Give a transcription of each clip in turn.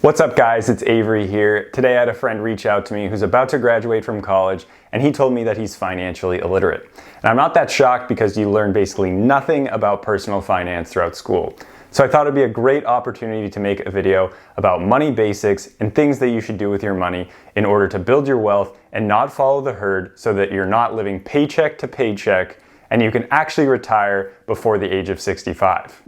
What's up guys, it's Avery here. Today I had a friend reach out to me who's about to graduate from college and he told me that he's financially illiterate. And I'm not that shocked because you learn basically nothing about personal finance throughout school. So I thought it'd be a great opportunity to make a video about money basics and things that you should do with your money in order to build your wealth and not follow the herd so that you're not living paycheck to paycheck and you can actually retire before the age of 65.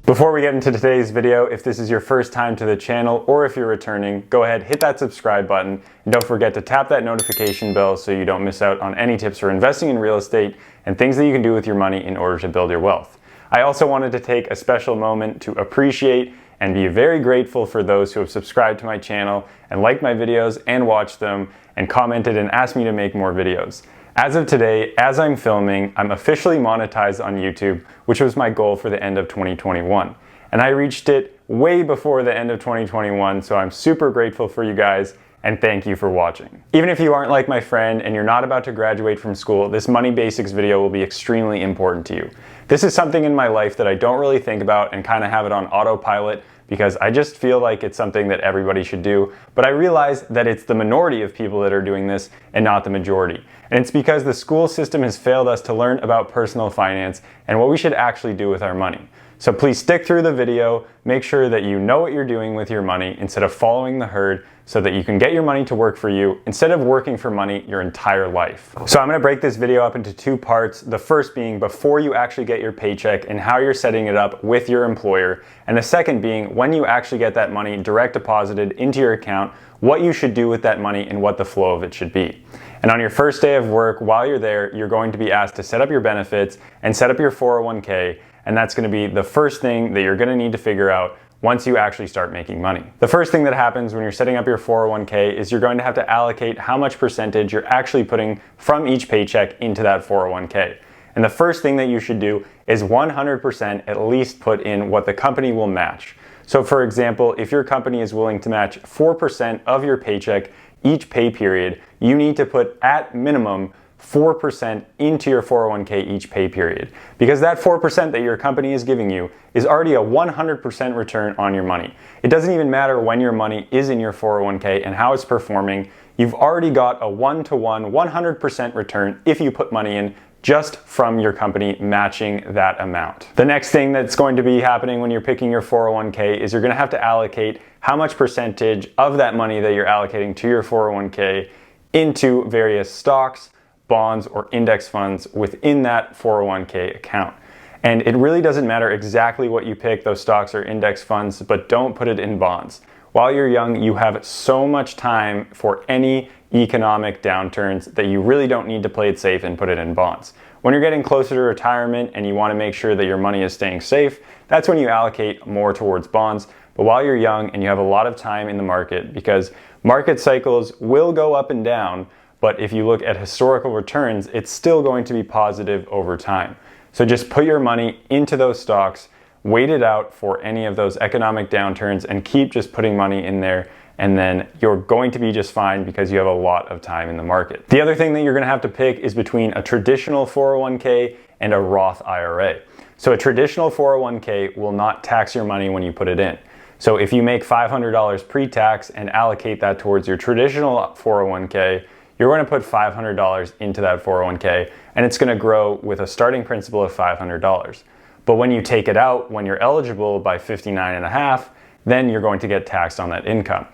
Before we get into today's video, if this is your first time to the channel or if you're returning, go ahead, hit that subscribe button, and don't forget to tap that notification bell so you don't miss out on any tips for investing in real estate and things that you can do with your money in order to build your wealth. I also wanted to take a special moment to appreciate and be very grateful for those who have subscribed to my channel and liked my videos and watched them and commented and asked me to make more videos. As of today, as I'm filming, I'm officially monetized on YouTube, which was my goal for the end of 2021. And I reached it way before the end of 2021, so I'm super grateful for you guys and thank you for watching. Even if you aren't like my friend and you're not about to graduate from school, this Money Basics video will be extremely important to you. This is something in my life that I don't really think about and kind of have it on autopilot because I just feel like it's something that everybody should do, but I realize that it's the minority of people that are doing this and not the majority. And it's because the school system has failed us to learn about personal finance and what we should actually do with our money. So please stick through the video, make sure that you know what you're doing with your money instead of following the herd so that you can get your money to work for you instead of working for money your entire life. So I'm gonna break this video up into two parts. The first being before you actually get your paycheck and how you're setting it up with your employer. And the second being when you actually get that money direct deposited into your account, what you should do with that money and what the flow of it should be. And on your first day of work, while you're there, you're going to be asked to set up your benefits and set up your 401k. And that's going to be the first thing that you're going to need to figure out once you actually start making money. The first thing that happens when you're setting up your 401k is you're going to have to allocate how much percentage you're actually putting from each paycheck into that 401k. And the first thing that you should do is 100% at least put in what the company will match. So for example, if your company is willing to match 4% of your paycheck each pay period, you need to put at minimum 4% into your 401k each pay period. Because that 4% that your company is giving you is already a 100% return on your money. It doesn't even matter when your money is in your 401k and how it's performing. You've already got a 1-to-1, 100% return if you put money in just from your company matching that amount. The next thing that's going to be happening when you're picking your 401k is you're going to have to allocate how much percentage of that money that you're allocating to your 401k into various stocks, bonds, or index funds within that 401k account. And it really doesn't matter exactly what you pick, those stocks or index funds, but don't put it in bonds. While you're young, you have so much time for any economic downturns that you really don't need to play it safe and put it in bonds. When you're getting closer to retirement and you want to make sure that your money is staying safe, that's when you allocate more towards bonds. But while you're young and you have a lot of time in the market, because market cycles will go up and down, but if you look at historical returns, it's still going to be positive over time. So just put your money into those stocks, wait it out for any of those economic downturns, and keep just putting money in there, and then you're going to be just fine because you have a lot of time in the market. The other thing that you're going to have to pick is between a traditional 401k and a Roth IRA. So a traditional 401k will not tax your money when you put it in. So if you make $500 pre-tax and allocate that towards your traditional 401k, you're going to put $500 into that 401k and it's going to grow with a starting principal of $500. But when you take it out, when you're eligible by 59.5, then you're going to get taxed on that income.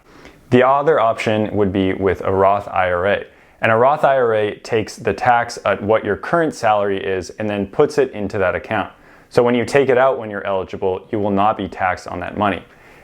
The other option would be with a Roth IRA. And a Roth IRA takes the tax at what your current salary is and then puts it into that account. So when you take it out when you're eligible, you will not be taxed on that money.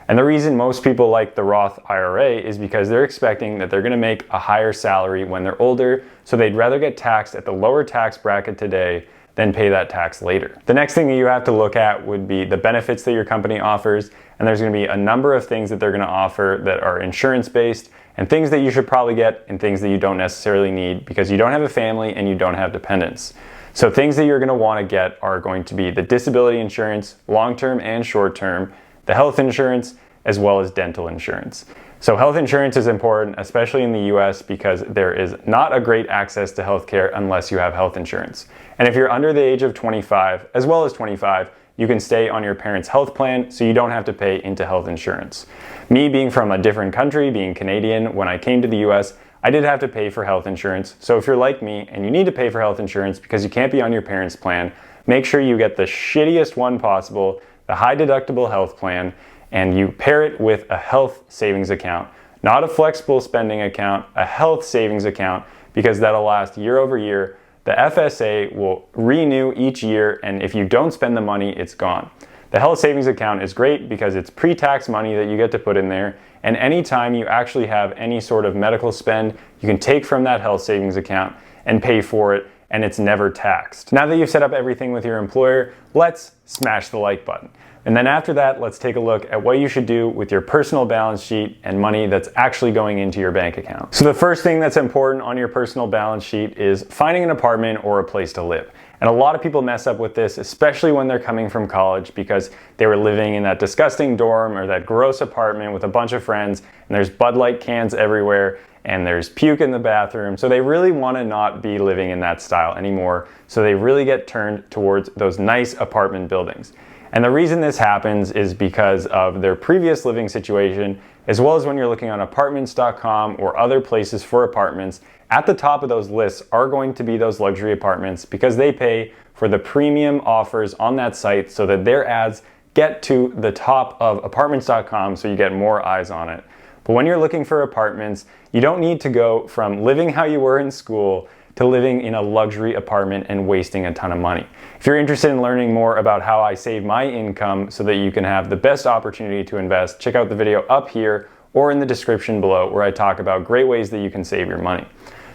And the reason most people like the Roth IRA is because they're expecting that they're going to make a higher salary when they're older, so they'd rather get taxed at the lower tax bracket today than pay that tax later. The next thing that you have to look at would be the benefits that your company offers, and there's going to be a number of things that they're going to offer that are insurance-based and things that you should probably get and things that you don't necessarily need because you don't have a family and you don't have dependents. So things that you're going to want to get are going to be the disability insurance, long-term and short-term, the health insurance, as well as dental insurance. So health insurance is important, especially in the US, because there is not a great access to healthcare unless you have health insurance. And if you're under the age of 25, as well as 25, you can stay on your parents' health plan so you don't have to pay into health insurance. Me being from a different country, being Canadian, when I came to the US, I did have to pay for health insurance. So if you're like me and you need to pay for health insurance because you can't be on your parents' plan, make sure you get the shittiest one possible, the high deductible health plan, and you pair it with a health savings account. Not a flexible spending account, a health savings account, because that'll last year over year. The FSA will renew each year, and if you don't spend the money, it's gone. The health savings account is great because it's pre-tax money that you get to put in there, and anytime you actually have any sort of medical spend, you can take from that health savings account and pay for it, and it's never taxed. Now that you've set up everything with your employer, let's smash the like button. And then after that, let's take a look at what you should do with your personal balance sheet and money that's actually going into your bank account. So the first thing that's important on your personal balance sheet is finding an apartment or a place to live. And a lot of people mess up with this, especially when they're coming from college, because they were living in that disgusting dorm or that gross apartment with a bunch of friends, and there's Bud Light cans everywhere, and there's puke in the bathroom. So they really want to not be living in that style anymore. So they really get turned towards those nice apartment buildings. And the reason this happens is because of their previous living situation, as well as when you're looking on apartments.com or other places for apartments. At the top of those lists are going to be those luxury apartments because they pay for the premium offers on that site so that their ads get to the top of apartments.com so you get more eyes on it. But when you're looking for apartments, you don't need to go from living how you were in school to living in a luxury apartment and wasting a ton of money. If you're interested in learning more about how I save my income so that you can have the best opportunity to invest, check out the video up here or in the description below where I talk about great ways that you can save your money.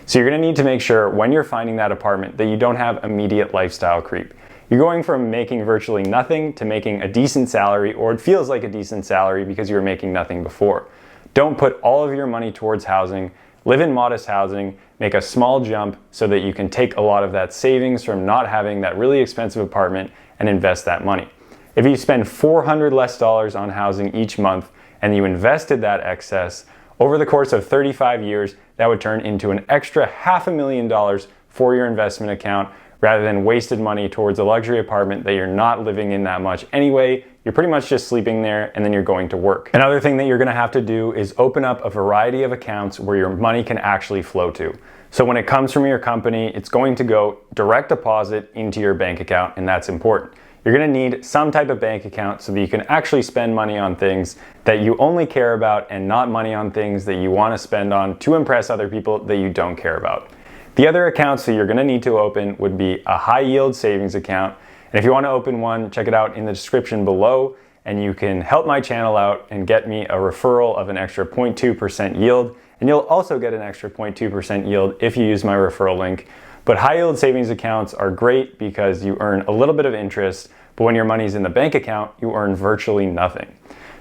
So you're gonna need to make sure when you're finding that apartment that you don't have immediate lifestyle creep. You're going from making virtually nothing to making a decent salary, or it feels like a decent salary because you were making nothing before. Don't put all of your money towards housing. Live in modest housing, make a small jump so that you can take a lot of that savings from not having that really expensive apartment and invest that money. If you spend $400 less on housing each month and you invested that excess, over the course of 35 years, that would turn into an extra $500,000 for your investment account rather than wasted money towards a luxury apartment that you're not living in that much anyway. You're pretty much just sleeping there and then you're going to work. Another thing that you're gonna have to do is open up a variety of accounts where your money can actually flow to. So when it comes from your company, it's going to go direct deposit into your bank account, and that's important. You're gonna need some type of bank account so that you can actually spend money on things that you only care about and not money on things that you wanna spend on to impress other people that you don't care about. The other accounts that you're gonna need to open would be a high yield savings account. And if you want to open one, check it out in the description below, and you can help my channel out and get me a referral of an extra 0.2% yield. And you'll also get an extra 0.2% yield if you use my referral link. But high yield savings accounts are great because you earn a little bit of interest, but when your money's in the bank account, you earn virtually nothing.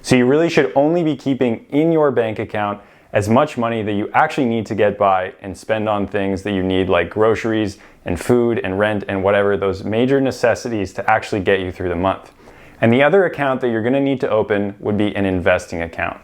So you really should only be keeping in your bank account as much money that you actually need to get by and spend on things that you need, like groceries and food and rent and whatever, those major necessities to actually get you through the month. And the other account that you're gonna need to open would be an investing account.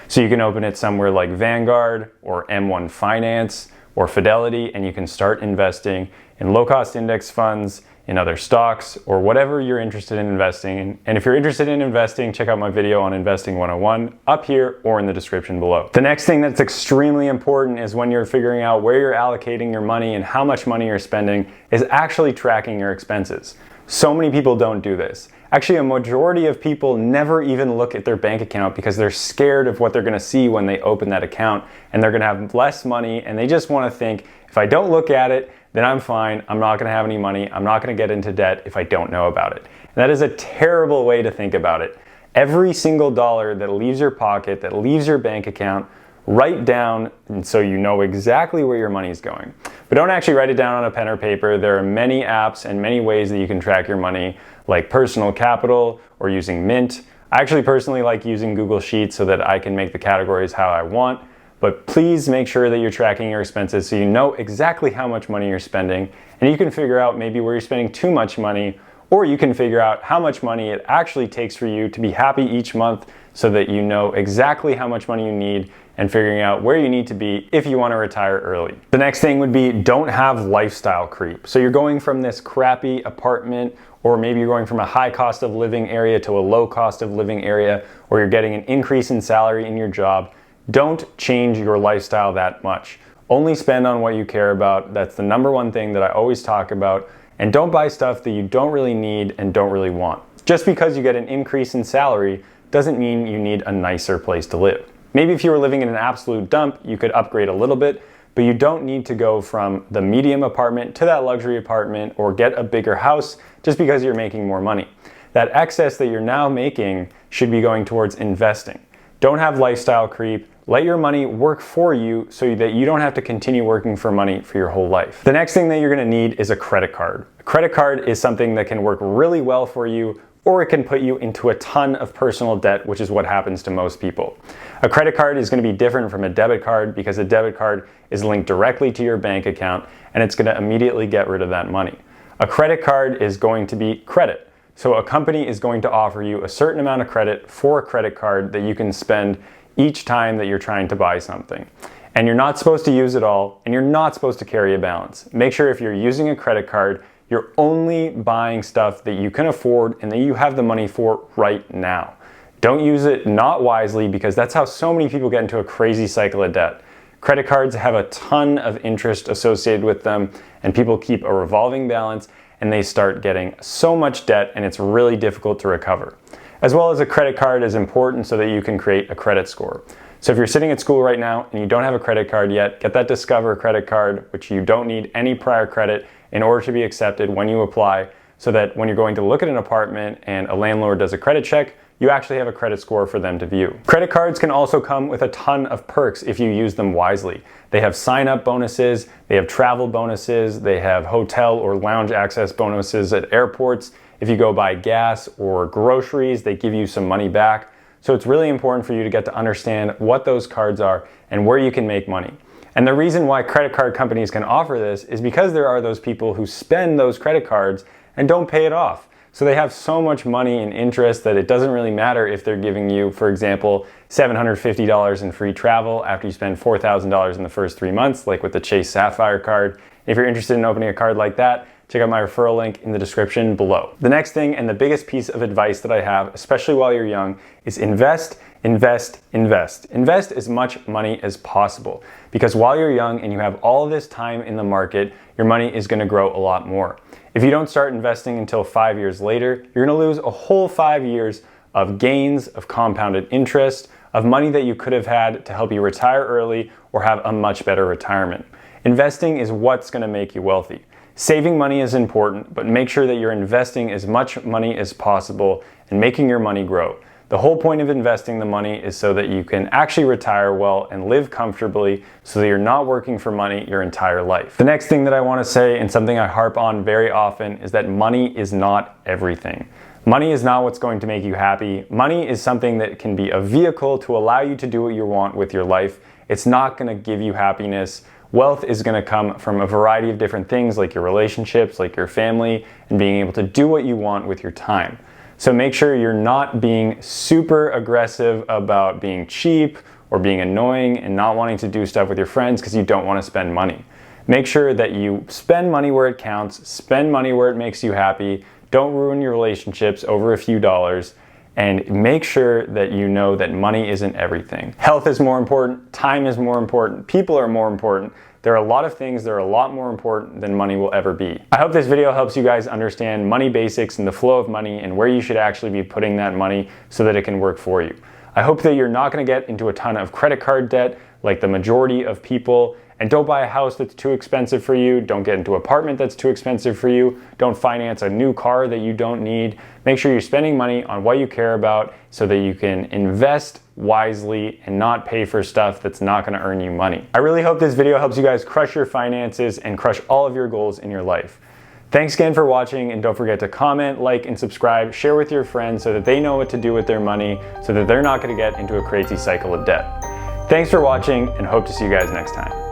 So you can open it somewhere like Vanguard or M1 Finance or Fidelity, and you can start investing in low-cost index funds, in other stocks, or whatever you're interested in investing in. And if you're interested in investing, check out my video on Investing 101 up here or in the description below. The next thing that's extremely important is when you're figuring out where you're allocating your money and how much money you're spending is actually tracking your expenses. So many people don't do this. Actually, a majority of people never even look at their bank account because they're scared of what they're gonna see when they open that account, and they're gonna have less money, and they just wanna think, if I don't look at it, then I'm fine, I'm not gonna have any money, I'm not gonna get into debt if I don't know about it. And that is a terrible way to think about it. Every single dollar that leaves your pocket, that leaves your bank account, write down so you know exactly where your money is going. But don't actually write it down on a pen or paper. There are many apps and many ways that you can track your money, like Personal Capital or using Mint. I actually personally like using Google Sheets so that I can make the categories how I want. But please make sure that you're tracking your expenses so you know exactly how much money you're spending, and you can figure out maybe where you're spending too much money, or you can figure out how much money it actually takes for you to be happy each month so that you know exactly how much money you need and figuring out where you need to be if you want to retire early. The next thing would be don't have lifestyle creep. So you're going from this crappy apartment, or maybe you're going from a high cost of living area to a low cost of living area, or you're getting an increase in salary in your job. Don't change your lifestyle that much. Only spend on what you care about. That's the number one thing that I always talk about. And don't buy stuff that you don't really need and don't really want. Just because you get an increase in salary doesn't mean you need a nicer place to live. Maybe if you were living in an absolute dump, you could upgrade a little bit, but you don't need to go from the medium apartment to that luxury apartment or get a bigger house just because you're making more money. That excess that you're now making should be going towards investing. Don't have lifestyle creep. Let your money work for you so that you don't have to continue working for money for your whole life. The next thing that you're gonna need is a credit card. A credit card is something that can work really well for you, or it can put you into a ton of personal debt, which is what happens to most people. A credit card is going to be different from a debit card because a debit card is linked directly to your bank account and it's going to immediately get rid of that money. A credit card is going to be credit. So a company is going to offer you a certain amount of credit for a credit card that you can spend each time that you're trying to buy something. And you're not supposed to use it all, and you're not supposed to carry a balance. Make sure if you're using a credit card, you're only buying stuff that you can afford and that you have the money for right now. Don't use it not wisely, because that's how so many people get into a crazy cycle of debt. Credit cards have a ton of interest associated with them, and people keep a revolving balance and they start getting so much debt, and it's really difficult to recover. As well as a credit card is important so that you can create a credit score. So if you're sitting at school right now and you don't have a credit card yet, get that Discover credit card, which you don't need any prior credit in order to be accepted when you apply, so that when you're going to look at an apartment and a landlord does a credit check, you actually have a credit score for them to view. Credit cards can also come with a ton of perks if you use them wisely. They have sign-up bonuses, they have travel bonuses, they have hotel or lounge access bonuses at airports. If you go buy gas or groceries, they give you some money back. So it's really important for you to get to understand what those cards are and where you can make money. And the reason why credit card companies can offer this is because there are those people who spend those credit cards and don't pay it off. So they have so much money in interest that it doesn't really matter if they're giving you, for example, $750 in free travel after you spend $4,000 in the first 3 months, like with the Chase Sapphire card. If you're interested in opening a card like that, check out my referral link in the description below. The next thing, and the biggest piece of advice that I have, especially while you're young, is invest, invest, invest. Invest as much money as possible, because while you're young and you have all of this time in the market, your money is gonna grow a lot more. If you don't start investing until 5 years later, you're gonna lose a whole 5 years of gains, of compounded interest, of money that you could have had to help you retire early or have a much better retirement. Investing is what's gonna make you wealthy. Saving money is important, but make sure that you're investing as much money as possible and making your money grow. The whole point of investing the money is so that you can actually retire well and live comfortably, so that you're not working for money your entire life. The next thing that I want to say, and something I harp on very often, is that money is not everything. Money is not what's going to make you happy. Money is something that can be a vehicle to allow you to do what you want with your life. It's not going to give you happiness. Wealth is going to come from a variety of different things, like your relationships, like your family, and being able to do what you want with your time. So make sure you're not being super aggressive about being cheap or being annoying and not wanting to do stuff with your friends because you don't want to spend money. Make sure that you spend money where it counts, spend money where it makes you happy, don't ruin your relationships over a few dollars, and make sure that you know that money isn't everything. Health is more important, time is more important, people are more important. There are a lot of things that are a lot more important than money will ever be. I hope this video helps you guys understand money basics and the flow of money and where you should actually be putting that money so that it can work for you. I hope that you're not going to get into a ton of credit card debt like the majority of people, and don't buy a house that's too expensive for you. Don't get into an apartment that's too expensive for you. Don't finance a new car that you don't need. Make sure you're spending money on what you care about so that you can invest wisely and not pay for stuff that's not going to earn you money. I really hope this video helps you guys crush your finances and crush all of your goals in your life. Thanks again for watching, and don't forget to comment, like, and subscribe. Share with your friends so that they know what to do with their money, so that they're not going to get into a crazy cycle of debt. Thanks for watching, and hope to see you guys next time.